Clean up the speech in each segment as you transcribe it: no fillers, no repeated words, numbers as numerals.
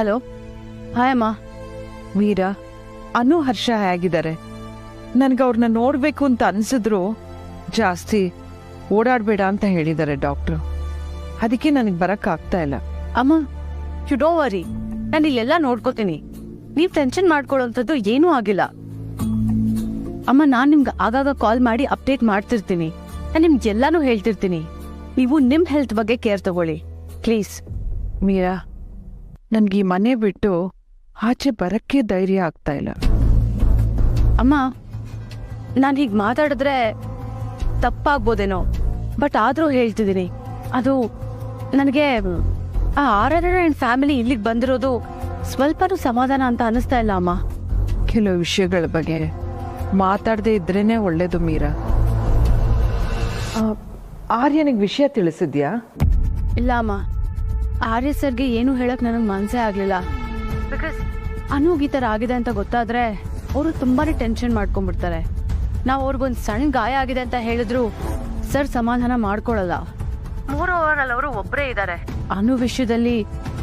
Hello. Hi ಅಮ್ಮ. ವೀರ, ಅನು ಹರ್ಷ ಹೇಗಿದ್ದಾರೆ? ನನಗೆ ಅವ್ರನ್ನ ನೋಡಬೇಕು ಅಂತ ಅನ್ಸಿದ್ರು ಜಾಸ್ತಿ ಓಡಾಡಬೇಡ ಅಂತ ಹೇಳಿದ್ದಾರೆ ಡಾಕ್ಟ್ರು. ಅದಕ್ಕೆ ನನಗೆ ಬರೋಕ್ಕಾಗ್ತಾ ಇಲ್ಲ. ಅಮ್ಮ, ಯು ಡೋಂಟ್ ವರಿ, ನಾನು ಇಲ್ಲೆಲ್ಲ ನೋಡ್ಕೋತೀನಿ. ನೀವು ಟೆನ್ಷನ್ ಮಾಡ್ಕೊಳ್ಳೋಂಥದ್ದು ಏನೂ ಆಗಿಲ್ಲ. ಅಮ್ಮ, ನಾನು ನಿಮ್ಗೆ ಆಗಾಗ ಕಾಲ್ ಮಾಡಿ ಅಪ್ಡೇಟ್ ಮಾಡ್ತಿರ್ತೀನಿ. ನಾನು ನಿಮ್ಗೆ ಎಲ್ಲಾನು ಹೇಳ್ತಿರ್ತೀನಿ. ನೀವು ನಿಮ್ಮ ಹೆಲ್ತ್ ಬಗ್ಗೆ ಕೇರ್ ತಗೊಳ್ಳಿ ಪ್ಲೀಸ್. ಮೀರಾ, ನನಗೆ ಈ ಮನೆ ಬಿಟ್ಟು ಆಚೆ ಬರಕ್ಕೆ ಧೈರ್ಯ ಆಗ್ತಾ ಇಲ್ಲ. ಅಮ್ಮ, ನಾನು ಹೀಗೆ ಮಾತಾಡಿದ್ರೆ ತಪ್ಪಾಗ್ಬೋದೇನೋ, ಬಟ್ ಆದರೂ ಹೇಳ್ತಿದ್ದೀನಿ. ಅದು ನನಗೆ ಆ ಆರಾಧನ ಆ್ಯಂಡ್ ಫ್ಯಾಮಿಲಿ ಇಲ್ಲಿಗೆ ಬಂದಿರೋದು ಸ್ವಲ್ಪನೂ ಸಮಾಧಾನ ಅಂತ ಅನ್ನಿಸ್ತಾ ಇಲ್ಲ ಅಮ್ಮ. ಕೆಲವು ವಿಷಯಗಳ ಬಗ್ಗೆ ಮಾತಾಡದೇ ಇದ್ರೇನೆ ಒಳ್ಳೇದು ಮೀರಾ. ಆರ್ಯನಿಗೆ ವಿಷಯ ತಿಳಿಸಿದ್ಯಾ? ಇಲ್ಲ ಅಮ್ಮ, ಆರ್ಯ ಸರ್ಗೆ ಏನು ಹೇಳಕ್ ನನಗೆ ಮನಸ್ಸೇ ಆಗಲಿಲ್ಲ. ಬಿಕಾಸ್ ಅನುಗ್ ಈ ಥರ ಆಗಿದೆ ಅಂತ ಗೊತ್ತಾದ್ರೆ ಅವರು ತುಂಬಾನೇ ಟೆನ್ಷನ್ ಮಾಡ್ಕೊಂಡ್ಬಿಡ್ತಾರೆ. ನಾವು ಅವ್ರಿಗೊಂದು ಸಣ್ಣ ಗಾಯ ಆಗಿದೆ ಅಂತ ಹೇಳಿದ್ರು ಸರ್ ಸಮಾಧಾನ ಮಾಡ್ಕೊಳ್ಳಲ್ಲ. 3 ಓವರಲ್ಲಿ ಅವರು ಒಬ್ಬರೇ ಇದ್ದಾರೆ. ಅನು ವಿಷಯದಲ್ಲಿ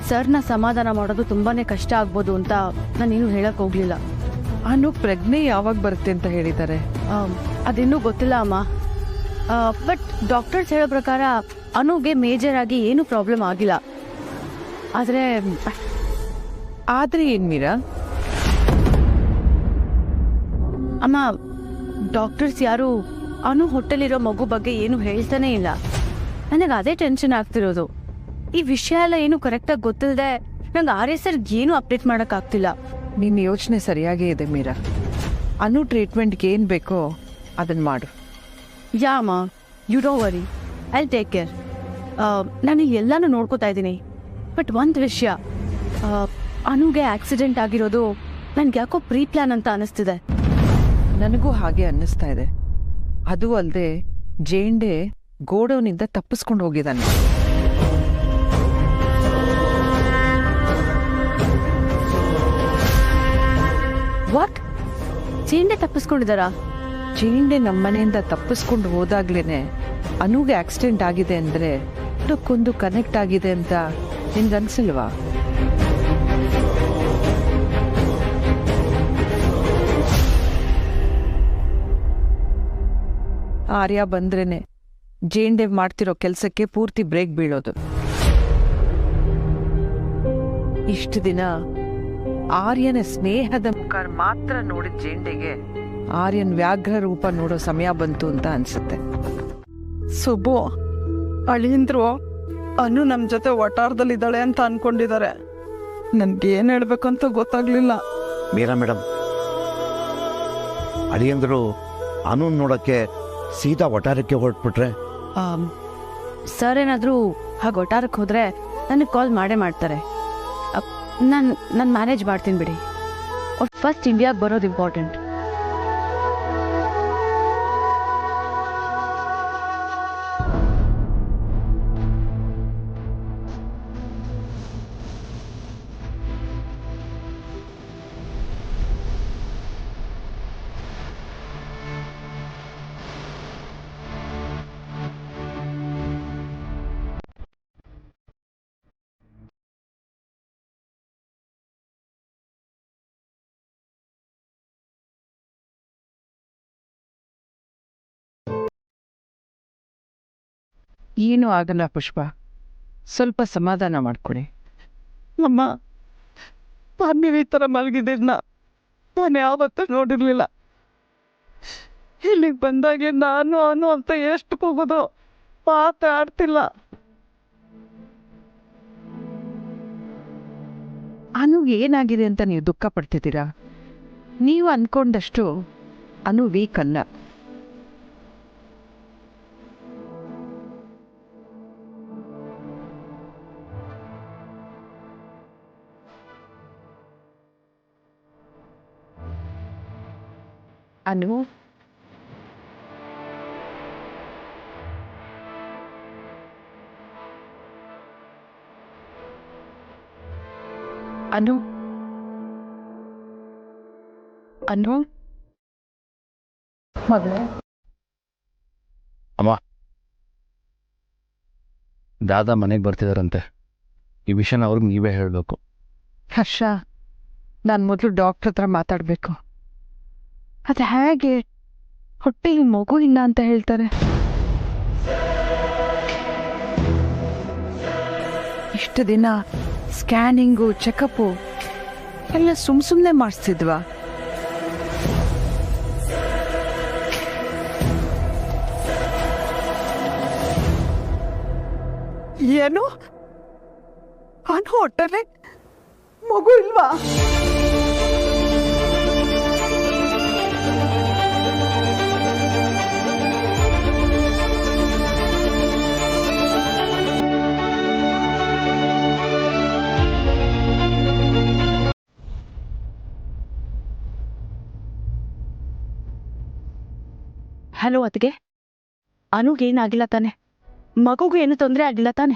ಸರ್ನ ಸಮಾಧಾನ ಮಾಡೋದು ತುಂಬಾನೇ ಕಷ್ಟ ಆಗ್ಬೋದು ಅಂತ ನಾನೇನು ಹೇಳಕ್ ಹೋಗ್ಲಿಲ್ಲ. ಅನು ಪ್ರಜ್ಞೆ ಯಾವಾಗ ಬರುತ್ತೆ ಅಂತ ಹೇಳಿದ್ದಾರೆ? ಅದಿನ್ನೂ ಗೊತ್ತಿಲ್ಲ ಅಮ್ಮ. ಬಟ್ ಡಾಕ್ಟರ್ಸ್ ಹೇಳೋ ಪ್ರಕಾರ ಅನುಗೆ ಮೇಜರ್ ಆಗಿ ಏನು ಪ್ರಾಬ್ಲಮ್ ಆಗಿಲ್ಲ. ಆದ್ರೆ ಏನ್ ಮೀರಾ? ಅಮ್ಮ, ಡಾಕ್ಟರ್ಸ್ ಯಾರು ಅನು ಹೊಟ್ಟೆಲಿರೋ ಮಗು ಬಗ್ಗೆ ಏನು ಹೇಳ್ತಾನೆ ಇಲ್ಲ. ನನಗೆ ಅದೇ ಟೆನ್ಷನ್ ಆಗ್ತಿರೋದು. ಈ ವಿಷಯ ಎಲ್ಲ ಏನು ಕರೆಕ್ಟಾಗಿ ಗೊತ್ತಿಲ್ಲದೆ ನಂಗೆ ಆರ್ಯ ಸರ್ ಏನು ಅಪ್ಡೇಟ್ ಮಾಡೋಕ್ಕಾಗ್ತಿಲ್ಲ. ನಿನ್ನ ಯೋಚನೆ ಸರಿಯಾಗೇ ಇದೆ ಮೀರಾ. ಅನು ಟ್ರೀಟ್ಮೆಂಟ್ಗೆ ಏನು ಬೇಕೋ ಅದನ್ನು ಮಾಡು. ಯಾ ಅಮ್ಮ, you don't worry, I take care. ನಾನು ಎಲ್ಲಾನು ನೋಡ್ಕೋತಾ ಇದ್ದೀನಿ. ಬಟ್ ಒಂದು ವಿಷಯ, ಅನುಗೆ ಆಕ್ಸಿಡೆಂಟ್ ಆಗಿರೋದು ನನ್ಗೆ ಯಾಕೋ ಪ್ರೀ ಪ್ಲಾನ್ ಅಂತ ಅನಿಸ್ತಿದೆ. ನನಗೂ ಹಾಗೆ ಅನ್ನಿಸ್ತಾ ಇದೆ. ಅದು ಅಲ್ಲದೆ ಜೇಂಡೆ ಗೋಡೌನಿಂದ ತಪ್ಪಿಸ್ಕೊಂಡು ಹೋಗಿದ್ದಾನೆ. ವಾಟ್? ಜೇಂಡೆ ತಪ್ಪಿಸ್ಕೊಂಡಿದ್ದಾರಾ? ಜೇಂಡೆ ನಮ್ಮನೆಯಿಂದ ತಪ್ಪಿಸ್ಕೊಂಡು ಹೋದಾಗ್ಲೇನೆ ಅನುಗೆ ಆಕ್ಸಿಡೆಂಟ್ ಆಗಿದೆ ಅಂದ್ರೆ ಅದಕ್ಕೊಂದು ಕನೆಕ್ಟ್ ಆಗಿದೆ ಅಂತ ನಿನ್ಗನ್ಸಲ್ವಾ? ಆರ್ಯ ಬಂದ್ರೇನೆ ಜೇಂಡೆ ಮಾಡ್ತಿರೋ ಕೆಲಸಕ್ಕೆ ಪೂರ್ತಿ ಬ್ರೇಕ್ ಬೀಳೋದು. ಇಷ್ಟು ದಿನ ಆರ್ಯನ ಸ್ನೇಹದ ಮುಖ ಮಾತ್ರ ನೋಡಿದ ಜೇಂಡೆಗೆ ಆರ್ಯನ್ ವ್ಯಾಘ್ರ ರೂಪ ನೋಡೋ ಸಮಯ ಬಂತು ಅಂತ ಅನ್ಸುತ್ತೆ. ಸುಬ್ಬು, ಅಳಿಯಂದ್ರು ಅನು ನಮ್ಮ ಜೊತೆ ಒಟ್ಟಾರದಲ್ಲಿದ್ದಾಳೆ ಅಂತ ಅನ್ಕೊಂಡಿದ್ದಾರೆ. ನನ್ಗೆ ಏನು ಹೇಳ್ಬೇಕಂತ ಗೊತ್ತಾಗ್ಲಿಲ್ಲ. ಮೀರಾ ಮೇಡಮ್, ಅಳಿಯಂದ್ರು ಅನು ನೋಡೋಕ್ಕೆ ಸೀದಾ ಒಟ್ಟಾರಕ್ಕೆ ಹೊರಟ್ಬಿಟ್ರೆ? ಸರ್ ಏನಾದರೂ ಹಾಗೆ ಒಟ್ಟಾರಕ್ಕೆ ಹೋದರೆ ನನಗೆ ಕಾಲ್ ಮಾಡೇ ಮಾಡ್ತಾರೆ. ನಾನು ಮ್ಯಾನೇಜ್ ಮಾಡ್ತೀನಿ ಬಿಡಿ. ಫಸ್ಟ್ ಇಂಡಿಯಾಗೆ ಬರೋದು ಇಂಪಾರ್ಟೆಂಟ್. ಏನೂ ಆಗಲ್ಲ ಪುಷ್ಪ, ಸ್ವಲ್ಪ ಸಮಾಧಾನ ಮಾಡ್ಕೊಳ್ಳಿ. ಅಮ್ಮ, ನೀವು ಈ ಥರ ಮಲಗಿದ್ದನ್ನ ನಾನು ಯಾವತ್ತೂ ನೋಡಿರ್ಲಿಲ್ಲ. ಇಲ್ಲಿಗೆ ಬಂದಾಗೆ ನಾನು ಅನು ಅಂತ ಎಷ್ಟು ಕೂಗೋದು, ಮಾತಾಡ್ತಿಲ್ಲ. ಅನು ಏನಾಗಿದೆ ಅಂತ ನೀವು ದುಃಖ ಪಡ್ತಿದ್ದೀರಾ? ನೀವು ಅನ್ಕೊಂಡಷ್ಟು ಅನು ವೀಕ್ ಅಲ್ಲ. ಅನು, ಅನು, ಅನು ಮಗಳೇ. ಅಮ್ಮ, ದಾದಾ ಮನೆಗೆ ಬರ್ತಿದಾರಂತೆ. ಈ ವಿಷಯನ ಅವ್ರಿಗೆ ನೀವೇ ಹೇಳಬೇಕು. ಹರ್ಷ, ನಾನು ಮೊದಲು ಡಾಕ್ಟರ್ ಹತ್ರ ಮಾತಾಡಬೇಕು. ಅದು ಹೇಗೆ ಹೊಟ್ಟೆಗೆ ಮಗು ಇಲ್ಲ ಅಂತ ಹೇಳ್ತಾರೆ? ಇಷ್ಟು ದಿನ ಸ್ಕ್ಯಾನಿಂಗು ಚೆಕಪ್ಪು ಎಲ್ಲ ಸುಮ್ಮನೆ ಮಾಡಿಸ್ತಿದ್ವಾ? ಏನು ಅನು ಹೊಟ್ಟೆಲೆ ಮಗು ಇಲ್ವಾ? ಹಲೋ ಅತ್ತಿಗೆ, ಅನುಗೇನಾಗಿಲ್ಲ ತಾನೆ? ಮಗುಗೂ ಏನು ತೊಂದರೆ ಆಗಿಲ್ಲ ತಾನೆ?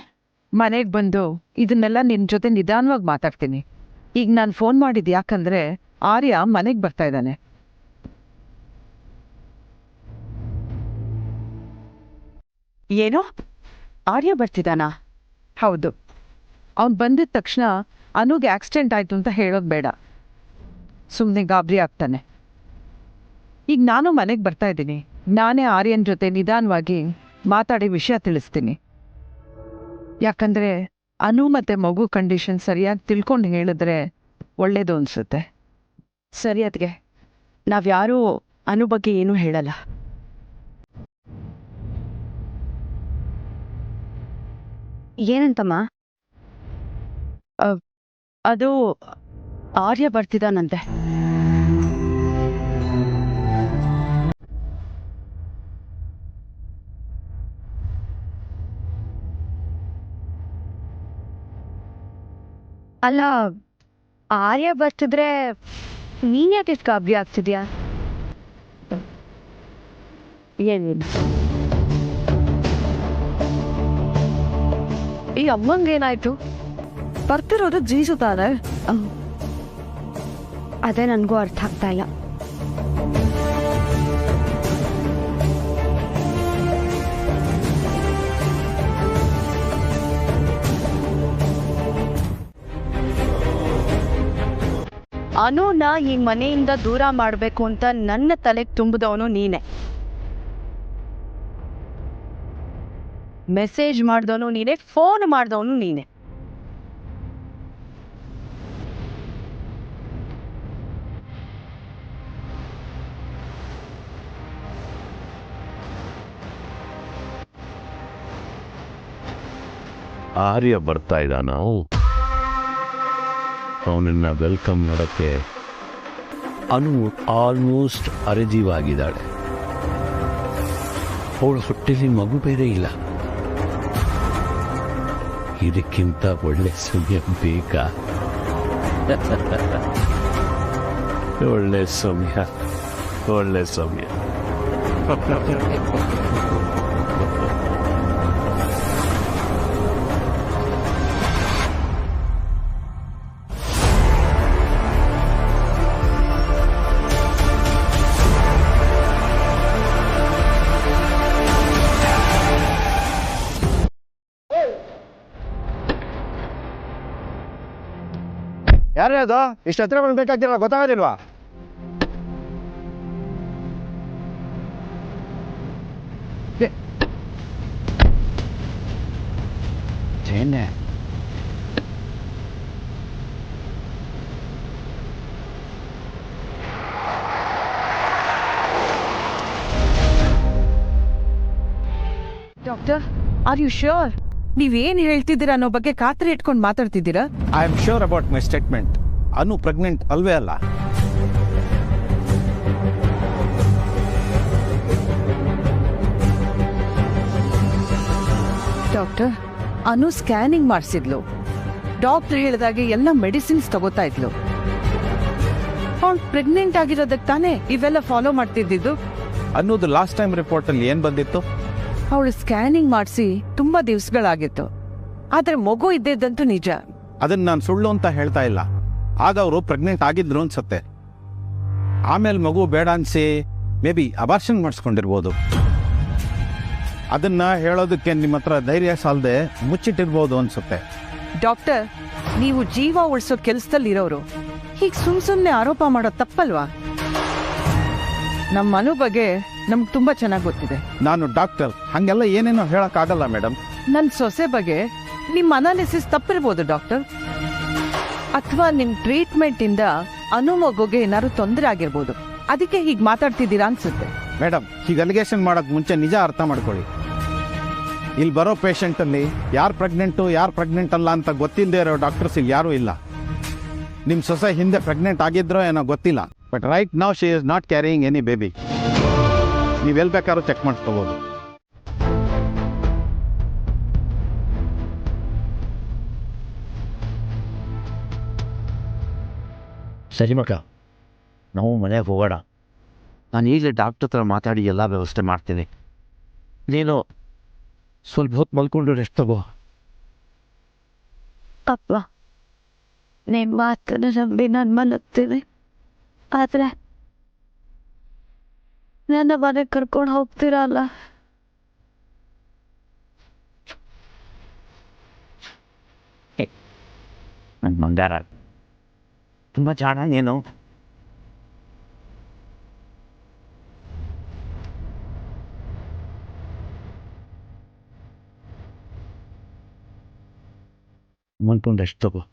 ಮನೆಗೆ ಬಂದು ಇದನ್ನೆಲ್ಲ ನಿನ್ನ ಜೊತೆ ನಿಧಾನವಾಗಿ ಮಾತಾಡ್ತೀನಿ. ಈಗ ನಾನು ಫೋನ್ ಮಾಡಿದ್ದು ಯಾಕಂದ್ರೆ ಆರ್ಯ ಮನೆಗೆ ಬರ್ತಾ ಇದ್ದಾನೆ. ಏನೋ ಆರ್ಯ ಬರ್ತಿದ್ದಾನಾ? ಹೌದು, ಅವ್ನು ಬಂದಿದ ತಕ್ಷಣ ಅನುಗೆ ಆಕ್ಸಿಡೆಂಟ್ ಆಯ್ತು ಅಂತ ಹೇಳೋದು ಬೇಡ, ಸುಮ್ಮನೆ ಗಾಬರಿ ಆಗ್ತಾನೆ. ಈಗ ನಾನು ಮನೆಗೆ ಬರ್ತಾ ಇದ್ದೀನಿ. ನಾನೇ ಆರ್ಯನ್ ಜೊತೆ ನಿಧಾನವಾಗಿ ಮಾತಾಡಿ ವಿಷಯ ತಿಳಿಸ್ತೀನಿ. ಯಾಕಂದರೆ ಅನು ಮತ್ತು ಮಗು ಕಂಡೀಷನ್ ಸರಿಯಾಗಿ ತಿಳ್ಕೊಂಡು ಹೇಳಿದ್ರೆ ಒಳ್ಳೇದು ಅನಿಸುತ್ತೆ. ಸರಿ ಅತ್ತಿಗೆ, ನಾವ್ಯಾರೂ ಅನು ಬಗ್ಗೆ ಏನೂ ಹೇಳಲ್ಲ. ಏನಂತಮ್ಮ? ಅದು ಆರ್ಯ ಬರ್ತಿದ್ದಾನಂತೆ. ಅಲ್ಲ, ಆರ್ಯ ಬರ್ತಿದ್ರೆ ನೀನ್ಯಾಕೆ ಗಾಬರಿ ಆಗ್ತಿದ್ಯಾ? ಏನಿಲ್ಲ. ಈ ಅಮ್ಮಂಗೇನಾಯ್ತು? ಬರ್ತಿರೋದು ಜೀಸು ತಾನೆ. ಅದೇ ನನಗೂ ಅರ್ಥ ಆಗ್ತಾ ಇಲ್ಲ. ಅನುನ ಈ ಮನೆಯಿಂದ ದೂರ ಮಾಡಬೇಕು ಅಂತ ನನ್ನ ತಲೆಗೆ ತುಂಬಿದವನು ನೀನೆ. ಮೆಸೇಜ್ ಮಾಡಿದವನು ನೀನೆ, ಫೋನ್ ಮಾಡಿದವನು ನೀನೆ. ಆರ್ಯ ಬರ್ತಾ ಇದ್ದಾನ. ಅವನನ್ನ ವೆಲ್ಕಮ್ ಮಾಡೋಕ್ಕೆ ಅನು ಆಲ್ಮೋಸ್ಟ್ ಅರೆಜೀವಾಗಿದ್ದಾಳೆ. ಅವಳ ಹೊಟ್ಟೆಲಿ ಮಗು ಬೇರೆ ಇಲ್ಲ. ಇದಕ್ಕಿಂತ ಒಳ್ಳೆ ಸಮಯ ಬೇಕಾ? ಒಳ್ಳೆ ಸಮಯ, ಒಳ್ಳೆ ಸಮಯ. ಯಾರೇ ಅದು? ಇಷ್ಟು ಹತ್ರ ಬಂದು ಬೇಕಾಗ್ತಿರಲ್ಲ, ಗೊತ್ತಾಗೋದಿಲ್ವಾ? ಏನೇ ಡಾಕ್ಟರ್, ಆರ್ ಯು ಶ್ಯೂರ್? ನೀವೇನು ಹೇಳ್ತಿದ್ದೀರಾ ಅನ್ನೋ ಬಗ್ಗೆ ಖಾತ್ರಿ ಇಟ್ಕೊಂಡು ಮಾತಾಡ್ತಿದ್ದೀರಾ? I am sure about my statement. Anu pregnant ಅಲ್ವೇ ಅಲ್ಲ? ಡಾಕ್ಟರ್, ಅನು ಸ್ಕ್ಯಾನಿಂಗ್ ಮಾಡಿಸಿದ್ಲು. ಡಾಕ್ಟರ್ ಹೇಳಿದಾಗೆ ಎಲ್ಲ ಮೆಡಿಸಿನ್ಸ್ ತಗೋತಾ ಇದ್ಲು. ಅವ್ಳು ಪ್ರೆಗ್ನೆಂಟ್ ಆಗಿರೋದಕ್ಕೆ ತಾನೇ ಇವೆಲ್ಲ ಫಾಲೋ ಮಾಡ್ತಿದ್ದಿದ್ದು. ಅನ್ನೋದು ಲಾಸ್ಟ್ ಟೈಮ್ ರಿಪೋರ್ಟಲ್ಲಿ ಏನು ಬಂದಿತ್ತು? ಅವಳು ಸ್ಕ್ಯಾನಿಂಗ್ ಮಾಡಿಸಿ ತುಂಬಾ ದಿವಸಗಳಾಗಿತ್ತು. ಆದ್ರೆ ಮಗು ಇದ್ದಿದ್ದಂತೂ ನಿಜ. ಅದನ್ನ ನಾನು ಸುಳ್ಳು ಅಂತ ಹೇಳ್ತಾ ಇಲ್ಲ. ಆಗ ಅವರು ಪ್ರೆಗ್ನೆಂಟ್ ಆಗಿದ್ರು ಅನ್ಸುತ್ತೆ. ಆಮೇಲೆ ಮಗು ಬೇಡ ಅನ್ಸಿ ಮೇ ಬಿ ಅಬಾರ್ಷನ್ ಮಾಡಿಸ್ಕೊಂಡಿರ್ಬೋದು. ಅದನ್ನ ಹೇಳೋದಕ್ಕೆ ನಿಮ್ಮ ಹತ್ರ ಧೈರ್ಯ ಸಾಲದೆ ಮುಚ್ಚಿಟ್ಟಿರ್ಬೋದು ಅನ್ಸುತ್ತೆ. ಡಾಕ್ಟರ್, ನೀವು ಜೀವ ಉಳಿಸೋ ಕೆಲ್ಸದಲ್ಲಿರೋರು ಹೀಗೆ ಸುಮ್ನೆ ಆರೋಪ ಮಾಡೋದು ತಪ್ಪಲ್ವಾ? ನಮ್ಮ ಮನು ಬಗ್ಗೆ ನಮ್ಗೆ ತುಂಬಾ ಚೆನ್ನಾಗಿ ಗೊತ್ತಿದೆ. ನಾನು ಡಾಕ್ಟರ್, ಹಾಗೆಲ್ಲ ಏನೇನೋ ಹೇಳೋಕ್ಕಾಗಲ್ಲ ಮೇಡಮ್. ನನ್ನ ಸೊಸೆ ಬಗ್ಗೆ ನಿಮ್ಮ ಅನಾಲಿಸಿಸ್ ತಪ್ಪಿರ್ಬೋದು ಡಾಕ್ಟರ್, ಅಥವಾ ನಿಮ್ಮ ಟ್ರೀಟ್ಮೆಂಟಿಂದ ಅನು ಮಗುಗೆ ಏನಾದ್ರು ತೊಂದರೆ ಆಗಿರ್ಬೋದು, ಅದಕ್ಕೆ ಹೀಗೆ ಮಾತಾಡ್ತಿದ್ದೀರಾ ಅನ್ಸುತ್ತೆ. ಮೇಡಮ್, ಹೀಗೆ ಅಲಿಗೇಷನ್ ಮಾಡೋಕ್ಕೆ ಮುಂಚೆ ನಿಜ ಅರ್ಥ ಮಾಡ್ಕೊಳ್ಳಿ. ಇಲ್ಲಿ ಬರೋ ಪೇಷಂಟಲ್ಲಿ ಯಾರು ಪ್ರೆಗ್ನೆಂಟು ಯಾರು ಪ್ರೆಗ್ನೆಂಟ್ ಅಲ್ಲ ಅಂತ ಗೊತ್ತಿಲ್ಲದೆ ಇರೋ ಡಾಕ್ಟರ್ಸ್ ಇಲ್ಲಿ ಯಾರೂ ಇಲ್ಲ. ನಿಮ್ಮ ಸೊಸೆ ಹಿಂದೆ ಪ್ರೆಗ್ನೆಂಟ್ ಆಗಿದ್ರೋ ಏನೋ ಗೊತ್ತಿಲ್ಲ, but right now she is not carrying any baby. ನೀವೆಲ್ಲಿ ಬೇಕಾದ್ರೂ ಚೆಕ್ ಮಾಡ್ಕೋಬೋದು. ಸರಿ ಮಕ್ಕ, ನಾವು ಮನೆಗೆ ಹೋಗೋಣ. ನಾನು ಈಗಲೇ ಡಾಕ್ಟರ್ ಹತ್ರ ಮಾತಾಡಿ ಎಲ್ಲ ವ್ಯವಸ್ಥೆ ಮಾಡ್ತೀನಿ. ನೀನು ಸ್ವಲ್ಪ ಹೊತ್ತು ಮಲ್ಕೊಂಡು ರೆಸ್ಟ್ ತಗೋ. ಅಪ್ಪ, ನಿಮ್ಮ ಮಾತನ್ನು ನಂಬಿ ನಾನು ಮಲಗ್ತೀನಿ. ಆದರೆ ನನ್ನ ಮನೆಗೆ ಕರ್ಕೊಂಡು ಹೋಗ್ತೀರಲ್ಲ? ನನ್ನ ಮಂಗಾರ ತುಂಬ ಜಾಣ ನೀನು. ಮಲ್ಕೊಂಡು ರೆಸ್ಟ್ ತಗೋ.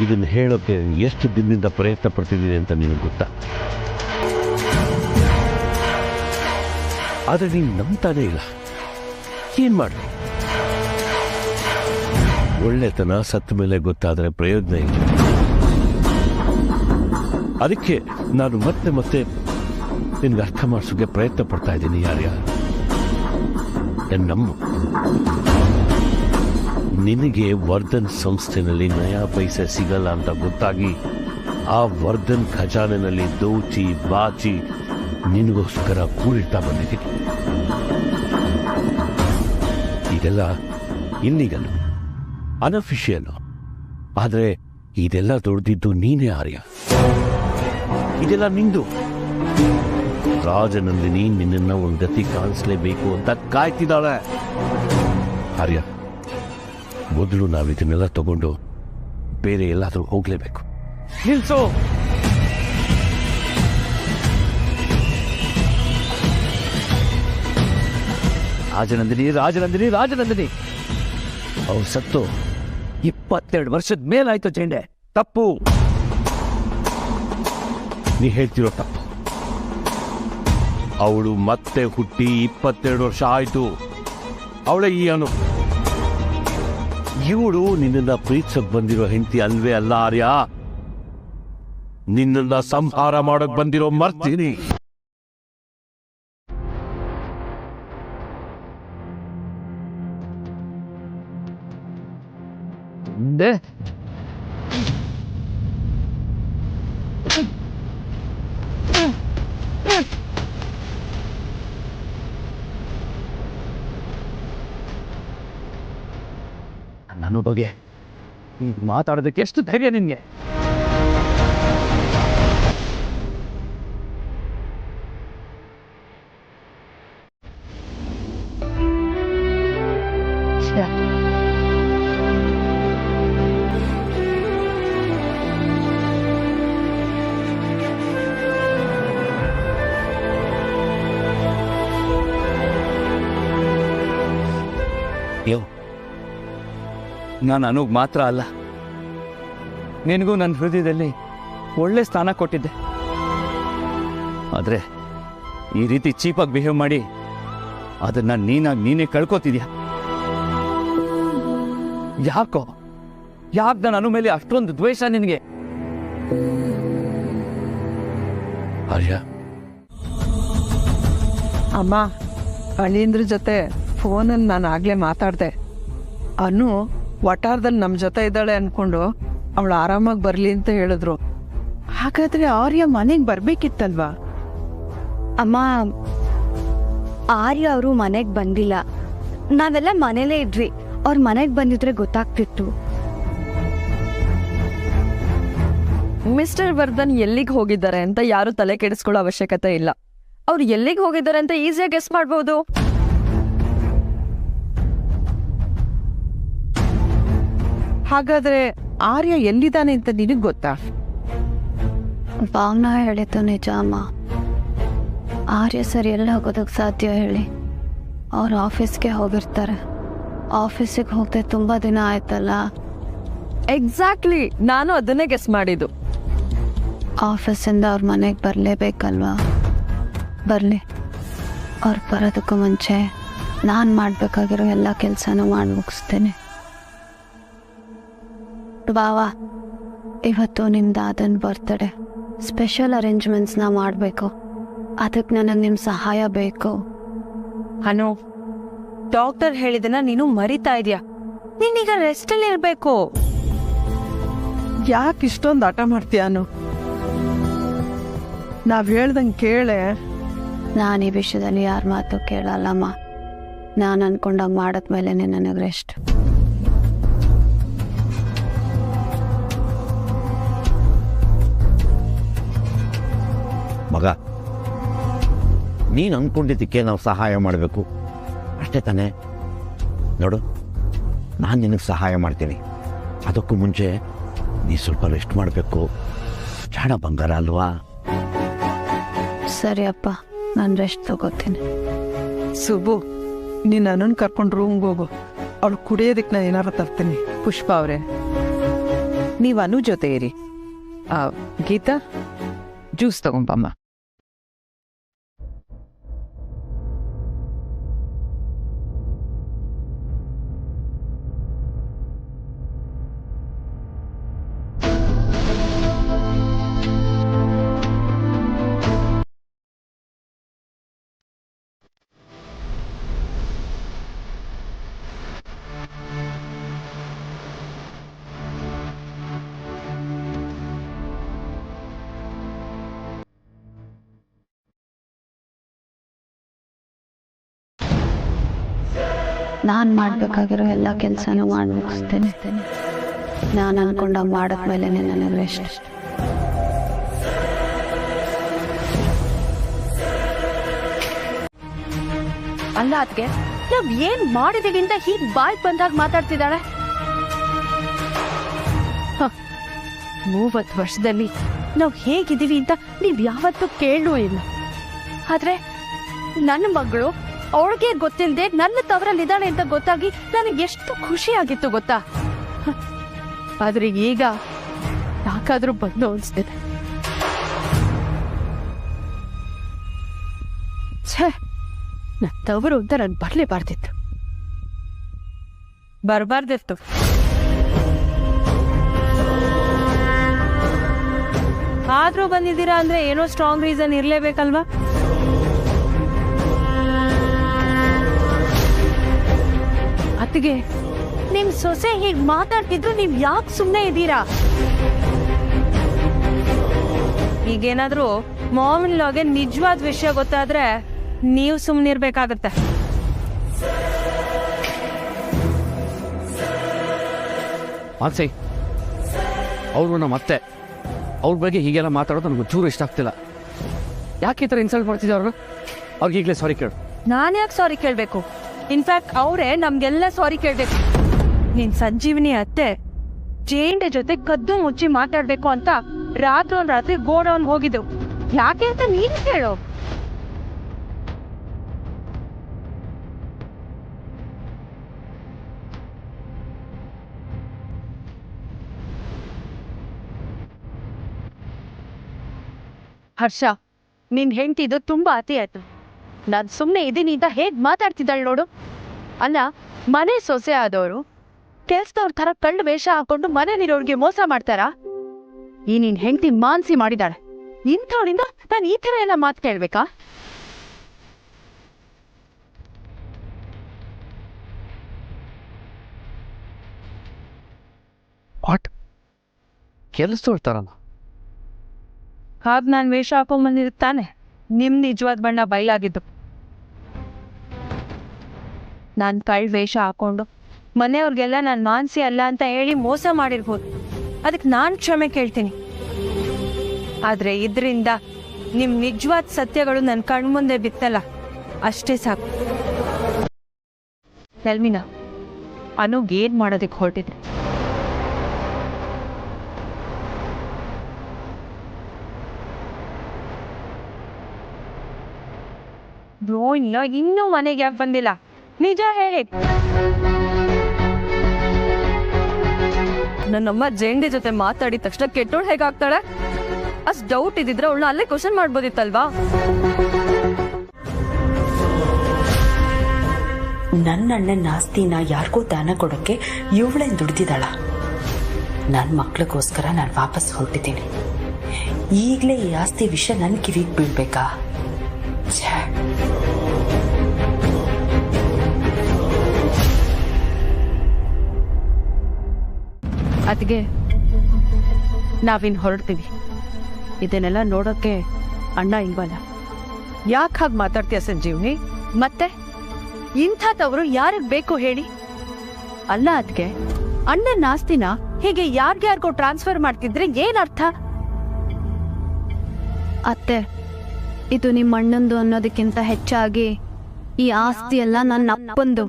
ಇದನ್ನು ಹೇಳೋಕ್ಕೆ ಎಷ್ಟು ದಿನದಿಂದ ಪ್ರಯತ್ನ ಪಡ್ತಿದ್ದೀನಿ ಅಂತ ನಿನಗೆ ಗೊತ್ತಾ? ಆದರೆ ನೀನು ನಂಬ್ತಾನೇ ಇಲ್ಲ. ಏನು ಮಾಡಿ? ಒಳ್ಳೆತನ ಸತ್ತ ಮೇಲೆ ಗೊತ್ತಾದರೆ ಪ್ರಯೋಜನ ಇಲ್ಲ. ಅದಕ್ಕೆ ನಾನು ಮತ್ತೆ ಮತ್ತೆ ನಿನಗೆ ಅರ್ಥ ಮಾಡಿಸೋಕ್ಕೆ ಪ್ರಯತ್ನ ಪಡ್ತಾ ಇದ್ದೀನಿ. ನಂಬು. ನಿನಗೆ ವರ್ಧನ್ ಸಂಸ್ಥೆನಲ್ಲಿ ನಯಾ ಪೈಸೆ ಸಿಗಲ್ಲ ಅಂತ ಗೊತ್ತಾಗಿ ಆ ವರ್ಧನ್ ಖಜಾನೆನಲ್ಲಿ ದೋಚಿ ಬಾಚಿ ನಿನಗೋಸ್ಕರ ಕೂಡಿಡ್ತಾ ಬಂದಿದ್ದೀನಿ. ಇದೆಲ್ಲ ಇಲ್ಲಿಗಲ್ಲ, ಅನಫಿಷಿಯಲ್. ಆದರೆ ಇದೆಲ್ಲ ದುಡ್ದಿದ್ದು ನೀನೇ ಆರ್ಯ. ಇದೆಲ್ಲ ನಿಂದು. ರಾಜನಂದಿನಿ ನಿನ್ನನ್ನು ಒಂದು ಗತಿ ಕಾಣಿಸ್ಲೇಬೇಕು ಅಂತ ಕಾಯ್ತಿದ್ದಾಳೆ. ಆರ್ಯ, ಮೊದಲು ನಾವಿದನ್ನೆಲ್ಲ ತಗೊಂಡು ಬೇರೆ ಎಲ್ಲಾದರೂ ಹೋಗ್ಲೇಬೇಕು. ನಿಲ್ಸು. ರಾಜನಂದಿನಿ, ರಾಜನಂದಿನಿ, ರಾಜನಂದಿನಿ ಅವ್ರು ಸತ್ತು 22 ವರ್ಷದ ಮೇಲಾಯ್ತು ಚೇಂಡೆ. ತಪ್ಪು. ನೀ ಹೇಳ್ತಿರೋ ತಪ್ಪು. ಅವಳು ಮತ್ತೆ ಹುಟ್ಟಿ 22 ವರ್ಷ ಆಯ್ತು. ಅವಳೇ ಈ ಅನು. ಇವಳು ನಿನ್ನನ್ನ ಪ್ರೀತಿಸಕ್ ಬಂದಿರೋ ಹೆಂಡತಿ ಅಲ್ವೇ ಅಲ್ಲ ಆರ್ಯ. ನಿನ್ನನ್ನ ಸಂಹಾರ ಮಾಡಕ್ ಬಂದಿರೋ ಮರ್ತೀನಿ. ನನ್ನ ಬಗ್ಗೆ ಮಾತಾಡೋದಕ್ಕೆ ಎಷ್ಟು ಧೈರ್ಯ ನಿನ್ಗೆ? ನಾನು ಅನುಗ್ ಮಾತ್ರ ಅಲ್ಲ, ನಿನಗೂ ನನ್ನ ಹೃದಯದಲ್ಲಿ ಒಳ್ಳೆ ಸ್ಥಾನ ಕೊಟ್ಟಿದ್ದೆ. ಆದರೆ ಈ ರೀತಿ ಚೀಪಾಗಿ ಬಿಹೇವ್ ಮಾಡಿ ಅದನ್ನ ನೀನೇ ಕಳ್ಕೊತಿದ್ಯಾ. ಯಾಕೆ ನನ್ನ ಅನು ಮೇಲೆ ಅಷ್ಟೊಂದು ದ್ವೇಷ ನಿನಗೆ? ಆರ್ಯ, ಅಮ್ಮ, ಅಳಿಯಂದ್ರ ಜೊತೆ ಫೋನಲ್ಲಿ ನಾನು ಆಗಲೇ ಮಾತಾಡಿದೆ. ಅನು ವಟಾರದಲ್ಲಿ ನಮ್ಮ ಜೊತೆ ಇದ್ದಾಳೆ ಅಂದ್ಕೊಂಡು ಅವಳು ಆರಾಮಾಗಿ ಬರಲಿ ಅಂತ ಹೇಳಿದ್ರು. ಹಾಗಾದ್ರೆ ಆರ್ಯ ಮನೆಗೆ ಬರಬೇಕಿತ್ತಲ್ವಾ? ಅಮ್ಮ, ಆರ್ಯ ಅವರು ಮನೆಗೆ ಬಂದಿಲ್ಲ. ನಾವೆಲ್ಲ ಮನೇಲೇ ಇದ್ವಿ. ಅವ್ರ ಮನೆಗೆ ಬಂದಿದ್ರೆ ಗೊತ್ತಾಗ್ತಿತ್ತು. ಮಿಸ್ಟರ್ ವರ್ಧನ್ ಎಲ್ಲಿಗೆ ಹೋಗಿದ್ದಾರೆ ಅಂತ ಯಾರು ತಲೆ ಕೆಡಿಸ್ಕೊಳ್ಳೋ ಅವಶ್ಯಕತೆ ಇಲ್ಲ. ಅವ್ರು ಎಲ್ಲಿಗೆ ಹೋಗಿದ್ದಾರೆ ಅಂತ ಈಸಿಯಾಗಿ ಗೆಸ್ ಮಾಡ್ಬೋದು. ಹಾಗಾದ್ರೆ ಆರ್ಯ ಎಲ್ಲಿದ್ದಾನೆ ಅಂತ ನಿನಗೆ ಗೊತ್ತಾ? ಭಾವನಾ ಹೇಳಿದ್ದು ನಿಜ ಅಮ್ಮ. ಆರ್ಯ ಸರ್ ಎಲ್ಲ ಹೋಗೋದಕ್ಕೆ ಸಾಧ್ಯ ಹೇಳಿ? ಅವ್ರ ಆಫೀಸ್ಗೆ ಹೋಗಿರ್ತಾರೆ. ಆಫೀಸಿಗೆ ಹೋಗದೆ ತುಂಬ ದಿನ ಆಯ್ತಲ್ಲ. ಎಕ್ಸಾಕ್ಟ್ಲಿ, ನಾನು ಅದನ್ನೇ ಗೆಸ್ ಮಾಡಿದ್ದು. ಆಫೀಸಿಂದ ಅವ್ರ ಮನೆಗೆ ಬರಲೇಬೇಕಲ್ವಾ? ಬರಲಿ. ಅವ್ರು ಬರೋದಕ್ಕೂ ಮುಂಚೆ ನಾನು ಮಾಡಬೇಕಾಗಿರೋ ಎಲ್ಲ ಕೆಲಸನೂ ಮಾಡಿ ಮುಗಿಸ್ತೇನೆ. ಬಾವಾ, ಇವತ್ತು ನಿಮ್ಮ ದಾದನ್ ಬರ್ತ್ಡೇ. ಸ್ಪೆಷಲ್ ಅರೇಂಜ್ಮೆಂಟ್ಸ್ನ ಮಾಡಬೇಕು. ಅದಕ್ಕೆ ನನಗೆ ನಿಮ್ಮ ಸಹಾಯ ಬೇಕು. ಅನು, ಡಾಕ್ಟರ್ ಹೇಳಿದನ ನೀನು ಮರಿತಾ ಇದೀಯ. ನೀನೀಗ ರೆಸ್ಟಲ್ಲಿ ಇರಬೇಕು. ಯಾಕೆ ಇಷ್ಟೊಂದು ಆಟ ಮಾಡ್ತೀಯ ಅನು? ನಾವ್ ಹೇಳ್ದಂಗೆ ಕೇಳೆ. ನಾನು ಈ ವಿಷಯದಲ್ಲಿ ಯಾರ ಮಾತು ಕೇಳಲ್ಲಮ್ಮ. ನಾನು ಅನ್ಕೊಂಡಾಗ ಮಾಡಿದ್ಮೇಲೆ ನನಗೆ ರೆಸ್ಟ್. ಮಗ, ನೀನು ಅಂದ್ಕೊಂಡಿದ್ದಕ್ಕೆ ನಾವು ಸಹಾಯ ಮಾಡಬೇಕು ಅಷ್ಟೇ ತಾನೇ? ನೋಡು, ನಾನು ನಿನಗೆ ಸಹಾಯ ಮಾಡ್ತೀನಿ. ಅದಕ್ಕೂ ಮುಂಚೆ ನೀ ಸ್ವಲ್ಪ ರೆಸ್ಟ್ ಮಾಡಬೇಕು. ಜಾಣ ಬಂಗಾರ ಅಲ್ವಾ? ಸರಿ ಅಪ್ಪ, ನಾನು ರೆಸ್ಟ್ ತಗೋತೀನಿ. ಸುಬ್ಬು, ನೀನು ಅನನ್ ಕರ್ಕೊಂಡು ರೂಮ್ಗೆ ಹೋಗು. ಅವಳು ಕುಡಿಯೋದಕ್ಕೆ ನಾನು ಏನಾರು ತರ್ತೀನಿ. ಪುಷ್ಪ ಅವರೇ, ನೀವು ಅನು ಜೊತೆ ಇರಿ. ಗೀತಾ, ಜ್ಯೂಸ್ ತಗೊಂಬಮ್ಮ. ನಾನು ಮಾಡಬೇಕಾಗಿರೋ ಎಲ್ಲ ಕೆಲಸನೂ ಮಾಡಿ ಮುಗಿಸ್ತೇನೆ. ನಾನು ಅನ್ಕೊಂಡಾಗ ಮಾಡಿದ್ಮೇಲೆ ನನಗೆ ರೆಸ್ಟ್. ಅಲ್ಲ ಅದ್ಗೆ, ನಾವ್ ಏನ್ ಮಾಡಿದೀವಿ ಅಂತ ಹೀಗ್ ಬಾಯ್ ಬಂದಾಗ ಮಾತಾಡ್ತಿದ್ದಾಳೆ. 30 ವರ್ಷದಲ್ಲಿ ನಾವ್ ಹೇಗಿದ್ದೀವಿ ಅಂತ ನೀವ್ ಯಾವತ್ತೂ ಕೇಳೂ ಇಲ್ಲ. ಆದ್ರೆ ನನ್ನ ಮಗಳು ಅವಳಿಗೆ ಗೊತ್ತಿಲ್ಲದೆ ನನ್ನ ತವರಲ್ಲಿದ್ದಾಳೆ ಅಂತ ಗೊತ್ತಾಗಿ ನನಗೆ ಎಷ್ಟು ಖುಷಿ ಆಗಿತ್ತು ಗೊತ್ತಾ? ಆದ್ರೆ ಈಗ ಯಾಕಾದ್ರೂ ಬಂದು ಅನ್ಸ್ತಿದೆ. ಛೇ, ನನ್ನ ತವರು ಅಂತ ನಾನು ಬರ್ಲೇಬಾರ್ದಿತ್ತು. ಬರಬಾರ್ದಿತ್ತು. ಆದ್ರೂ ಬಂದಿದ್ದೀರಾ ಅಂದ್ರೆ ಏನೋ ಸ್ಟ್ರಾಂಗ್ ರೀಸನ್ ಇರ್ಲೇಬೇಕಲ್ವಾ? ಅತ್ತಿಗೆ, ನಿಮ್ ಸೊಸೆ ಹೀಗ್ ಮಾತಾಡ್ತಿದ್ರು ನೀವ್ ಯಾಕೆ ಸುಮ್ನೆ ಇದ್ದೀರಾ? ಈಗೇನಾದ್ರೂ ಮಾಮನ್ ಲಾಗೆ ನಿಜವಾದ ವಿಷಯ ಗೊತ್ತಾದ್ರೆ ನೀವು ಸುಮ್ನಿರ್ಬೇಕಾಗತ್ತೆ. ಆನ್ಸಿ, ಅವರು ನಮ್ಮ ಅತ್ತೆ. ಅವ್ರ ಬಗ್ಗೆ ಹೀಗೆಲ್ಲ ಮಾತಾಡೋದು ನನಗೆ ಚೂರು ಇಷ್ಟ ಆಗ್ತಿಲ್ಲ. ಯಾಕೆ ಈ ಥರ ಇನ್ಸಲ್ಟ್ ಮಾಡ್ತಿದ್ದೆ ಅವ್ರನ್ನ? ಅವ್ರಿಗೆ ಈಗಲೇ ಸಾರಿ ಕೇಳು. ನಾನು ಯಾಕೆ ಸಾರಿ ಕೇಳಬೇಕು? ಇನ್ಫ್ಯಾಕ್ಟ್ ಅವರೇ ನಮ್ಗೆಲ್ಲ ಸಾರಿ ಕೇಳಬೇಕು. ನೀನ್ ಸಂಜೀವಿನಿ ಅತ್ತೆ ಜೇಂಡೆ ಜೊತೆ ಕದ್ದು ಮುಚ್ಚಿ ಮಾತಾಡ್ಬೇಕು ಅಂತ ರಾತ್ರಿ ಗೋಡೌನ್ ಹೋಗಿದ್ದೆವು. ಯಾಕೆ ಅಂತ ನೀನು ಕೇಳು. ಹರ್ಷ, ನಿನ್ ಹೆಂಡತಿದು ತುಂಬಾ ಅತಿ ಆಯ್ತು. ನಾನು ಸುಮ್ಮನೆ ಇದೀನಿ ಅಂತ ಹೇಗ್ ಮಾತಾಡ್ತಿದ್ದಾಳೆ ನೋಡು. ಅಲ್ಲ, ಮನೆ ಸೊಸೆ ಆದವರು ಕೆಲ್ಸದವ್ರ ತರ ಕಳ್ಳು ವೇಷ ಹಾಕೊಂಡು ಮನೇಲಿರೋರ್ಗೆ ಮೋಸ ಮಾಡ್ತಾರಾ? ಈ ನಿನ್ ಹೆಂಡತಿ ಮಾನ್ಸಿ ಮಾಡಿದಾಳೆ. ಇಂಥವರಿಂದ ನಾನು ಈ ಥರ ಎಲ್ಲ ಮಾತು ಕೇಳಬೇಕಾ? ವಾಟ್ ಕೆಲಸದೋಳ್ತಾರಲ್ಲ? ಹಾಗೆ ನಾನು ವೇಷ ಹಾಕೊಂಡ್ಬಂದಿರ್ತಾನೆ ನಿಮ್ಮ ನಿಜವಾದ ಬಣ್ಣ ಬಯಲಾಗಿದ್ದು. ನಾನು ಕಳ್ಳ ವೇಷ ಹಾಕೊಂಡು ಮನೆಯವ್ರಿಗೆಲ್ಲ ನಾನು ಮಾನಸಿ ಅಲ್ಲ ಅಂತ ಹೇಳಿ ಮೋಸ ಮಾಡಿರ್ಬೋದು. ಅದಕ್ಕೆ ನಾನು ಕ್ಷಮೆ ಕೇಳ್ತೀನಿ. ಆದರೆ ಇದರಿಂದ ನಿಮ್ಮ ನಿಜವಾದ ಸತ್ಯಗಳು ನನ್ನ ಕಣ್ಮುಂದೆ ಬಿತ್ತಲ್ಲ, ಅಷ್ಟೇ ಸಾಕು. ನೆಲ್ಮಿನಾ, ಅನುಗ್ ಏನು ಮಾಡೋದಕ್ಕೆ ಹೊರಟಿದ್ರೆ? ಬ್ರೋ, ಇಲ್ಲ ಇನ್ನೂ ಮನೆಗೆ ಯಾಕೆ ಬಂದಿಲ್ಲ? ನಿಜ ಹೇಳಿ. ನನ್ನಮ್ಮ ಜೇಂಡಿ ಜೊತೆ ಮಾತಾಡಿದ ತಕ್ಷಣ ಕೆಟ್ಟೋಳು ಹೇಗಾಗ್ತಾಳೆ? ಅಷ್ಟು ಡೌಟ್ ಇದ್ದಿದ್ರೆ ಅವಳನ್ನ ಅಲ್ಲೇ ಕ್ವಶನ್ ಮಾಡ್ಬೋದಿತ್ತಲ್ವಾ? ನನ್ನ ಅಣ್ಣನ ಆಸ್ತಿನ ಯಾರಿಗೂ ದಾನ ಕೊಡೋಕ್ಕೆ ಇವಳೇನು ದುಡ್ದಿದ್ದಾಳ? ನನ್ನ ಮಕ್ಳಿಗೋಸ್ಕರ ನಾನು ವಾಪಸ್ ಹೊರಟಿದ್ದೀನಿ. ಈಗಲೇ ಈ ಆಸ್ತಿ ವಿಷಯ ನನ್ನ ಕಿವಿಗೆ ಬೀಳ್ಬೇಕಾ? ಅದಕ್ಕೆ ನಾವಿನ್ ಹೊರಡ್ತೀವಿ. ಇದನ್ನೆಲ್ಲ ನೋಡೋಕ್ಕೆ ಅಣ್ಣ ಇಲ್ವಲ್ಲ. ಯಾಕೆ ಹಾಗೆ ಮಾತಾಡ್ತೀಯ ಸಂಜೀವ್ನಿ? ಮತ್ತೆ ಇಂಥವ್ರು ಯಾರಿಗೆ ಬೇಕು ಹೇಳಿ? ಅಲ್ಲ ಅದಕ್ಕೆ ಅಣ್ಣನ ಆಸ್ತಿನ ಹೀಗೆ ಯಾರ್ಗ್ಯಾರ್ಗೋ ಟ್ರಾನ್ಸ್ಫರ್ ಮಾಡ್ತಿದ್ರೆ ಏನರ್ಥ? ಅತ್ತೆ, ಇದು ನಿಮ್ಮ ಅಣ್ಣಂದು ಅನ್ನೋದಕ್ಕಿಂತ ಹೆಚ್ಚಾಗಿ ಈ ಆಸ್ತಿ ಎಲ್ಲ ನನ್ನ ಅಪ್ಪಂದು.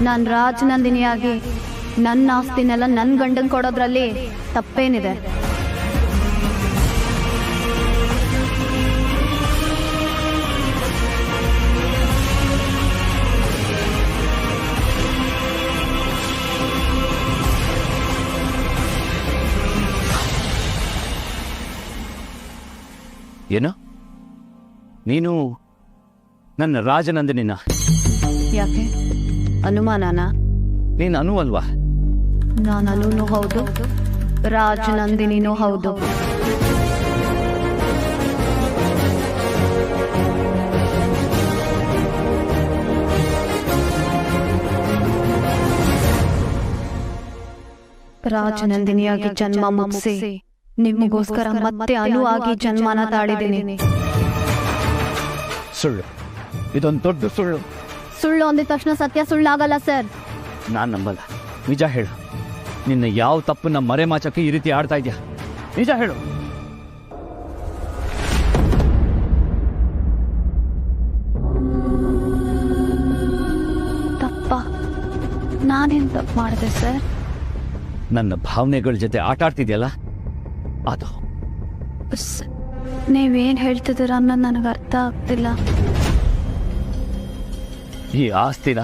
ನಾನು ರಾಜನಂದಿನಿಯಾಗಿ ನನ್ನ ಆಸ್ತಿನೆಲ್ಲ ನನ್ನ ಗಂಡನ್ ಕೊಡೋದ್ರಲ್ಲಿ ತಪ್ಪೇನಿದೆ? ಏನು? ನೀನು ನನ್ನ ರಾಜನಂದಿನಿನ? ಯಾಕೆ ಅನುಮಾನನಾ? ನೀನು ಅನು ಅಲ್ವಾ? ನಾನು ಅನುನೂ ಹೌದು, ರಾಜನಂದಿನಿನೂ ಹೌದು. ರಾಜನಂದಿನಿಯಾಗಿ ಜನ್ಮ ಮುಗಿಸಿ ನಿಮಗೋಸ್ಕರ ಮತ್ತೆ ಅನು ಆಗಿ ಜನ್ಮನ ತಾಳಿದ್ದೀನಿ. ಸುಳ್ಳು, ಇದೊಂದು ದೊಡ್ಡ ಸುಳ್ಳು. ಸುಳ್ಳು ಅಂದಿದ ತಕ್ಷಣ ಸತ್ಯ ಸುಳ್ಳಾಗಲ್ಲ ಸರ್. ನಾನು ನಂಬಲ್ಲ. ನಿಜ ಹೇಳು, ನಿನ್ನ ಯಾವ ತಪ್ಪನ್ನ ಮರೆಮಾಚಕ್ಕೆ ಈ ರೀತಿ ಆಡ್ತಾ ಇದೆಯಾ? ನಿಜ ಹೇಳು. ತಪ್ಪ? ನಾನೇನು ತಪ್ಪು ಮಾಡಿದೆ ಸರ್? ನನ್ನ ಭಾವನೆಗಳ ಜೊತೆ ಆಟ ಆಡ್ತಿದ್ಯಲ್ಲ, ಅದು. ನೀವೇನು ಹೇಳ್ತಿದ್ದೀರ ಅನ್ನೋದು ನನಗೆ ಅರ್ಥ ಆಗ್ತಿಲ್ಲ. ಈ ಆಸ್ತಿನ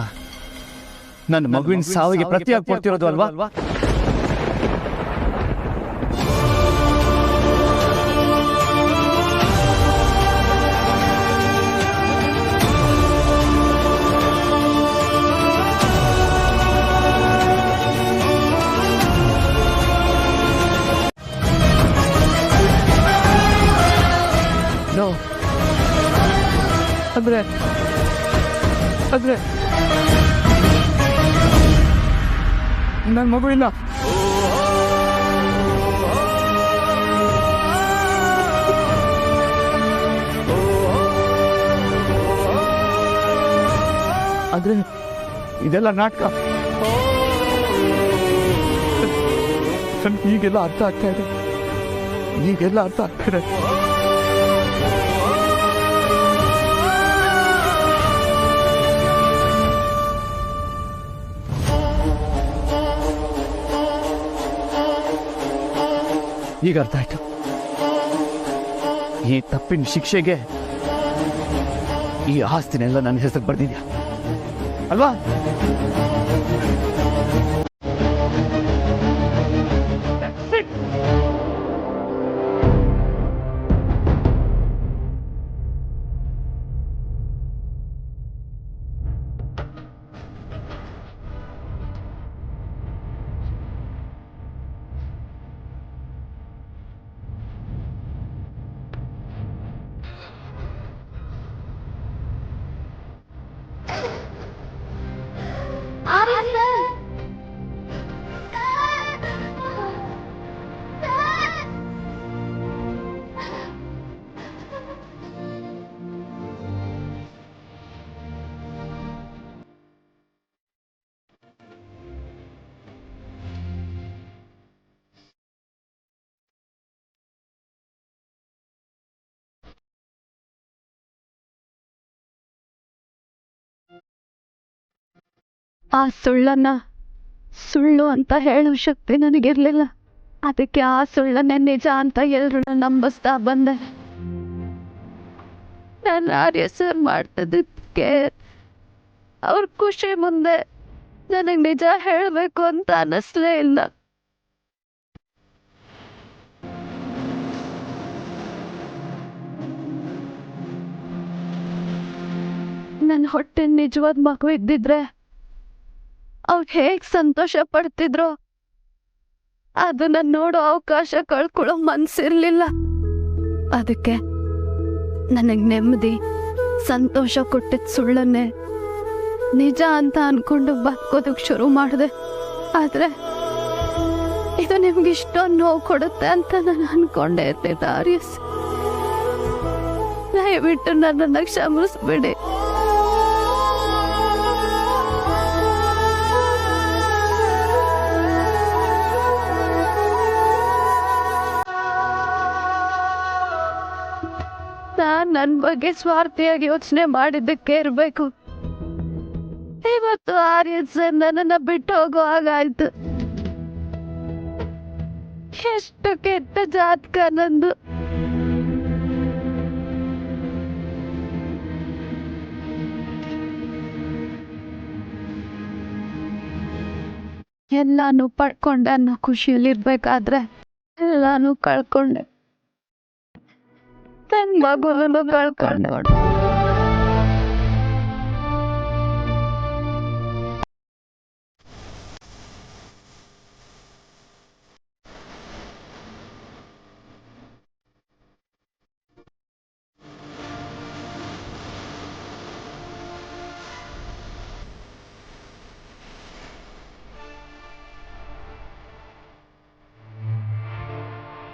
ನನ್ನ ಮಗುವಿನ ಸಾವಿಗೆ ಪ್ರತಿಯಾಗಿ ಕೊಡ್ತಿರೋದು ಅಲ್ವಾ? ಅಂದ್ರೆ ನನ್ನ ಮಗು ಇಲ್ಲ. ಆದ್ರೆ ಇದೆಲ್ಲ ನಾಟಕ. ಈಗೆಲ್ಲ ಅರ್ಥ ಆಗ್ತಾ ಇದೆ, ಈಗೆಲ್ಲ ಅರ್ಥ ಆಗ್ತಾ ಇದೆ. ಈಗ ಅರ್ಥ ಆಯ್ತು. ಈ ತಪ್ಪಿನ ಶಿಕ್ಷೆಗೆ ಈ ಆಸ್ತಿನೆಲ್ಲ ನನ್ನ ಹೆಸರು ಬರ್ದಿದ್ಯಾ ಅಲ್ವಾ? ಆ ಸುಳ್ಳನ್ನ ಸುಳ್ಳು ಅಂತ ಹೇಳೋ ಶಕ್ತಿ ನನಗಿರ್ಲಿಲ್ಲ. ಅದಕ್ಕೆ ಆ ಸುಳ್ಳನ್ನೇ ನಿಜ ಅಂತ ಎಲ್ರು ನಂಬಿಸ್ತಾ ಬಂದೆ. ನಾನು ಆರ್ಯ ಸರ್ ಮಾಡ್ತಿದ್ದಕ್ಕೆ ಅವ್ರ ಖುಷಿ ಮುಂದೆ ನನಗೆ ನಿಜ ಹೇಳಬೇಕು ಅಂತ ಅನ್ನಿಸ್ಲೇ ಇಲ್ಲ. ನನ್ನ ಹೊಟ್ಟೆ ನಿಜವಾದ ಮಗು ಇದ್ದಿದ್ರೆ ಅವ್ರು ಹೇಗೆ ಸಂತೋಷ ಪಡ್ತಿದ್ರು ಅದನ್ನ ನೋಡೋ ಅವಕಾಶ ಕಳ್ಕೊಳ್ಳೋ ಮನ್ಸಿರ್ಲಿಲ್ಲ. ಅದಕ್ಕೆ ನನಗೆ ನೆಮ್ಮದಿ ಸಂತೋಷ ಕೊಟ್ಟಿದ್ದ ಸುಳ್ಳನ್ನೇ ನಿಜ ಅಂತ ಅನ್ಕೊಂಡು ಬದುಕೋದಕ್ಕೆ ಶುರು ಮಾಡಿದೆ. ಆದ್ರೆ ಇದು ನಿಮ್ಗೆ ಇಷ್ಟೊಂದು ನೋವು ಕೊಡುತ್ತೆ ಅಂತ ನಾನು ಅನ್ಕೊಂಡೇ ಇರ್ಲಿಲ್ಲ. ಆರ್ಯಸ್, ದಯವಿಟ್ಟು ನನ್ನನ್ನು ಕ್ಷಮಿಸ್ಬಿಡಿ. ನಾನ್ ನನ್ನ ಬಗ್ಗೆ ಸ್ವಾರ್ಥಿಯಾಗಿ ಯೋಚನೆ ಮಾಡಿದ್ದಕ್ಕೆ ಇರ್ಬೇಕು. ಇವತ್ತು ಆರ್ಯನ್ ಸರ್ ನನ್ನನ್ನ ಬಿಟ್ಟು ಹೋಗೋ ಹಾಗಾಯ್ತು. ಎಷ್ಟು ಕೆಟ್ಟ ಜಾತಕ ನಂದು. ಎಲ್ಲಾನು ಪಡ್ಕೊಂಡೆ ಅನ್ನೋ ಖುಷಿಯಲ್ಲಿರ್ಬೇಕಾದ್ರೆ ಎಲ್ಲಾನು ಕಳ್ಕೊಂಡೆ. ನನ್ನ ಮಗುವನ್ನು ಕಳ್ಕೊಂಡೆ.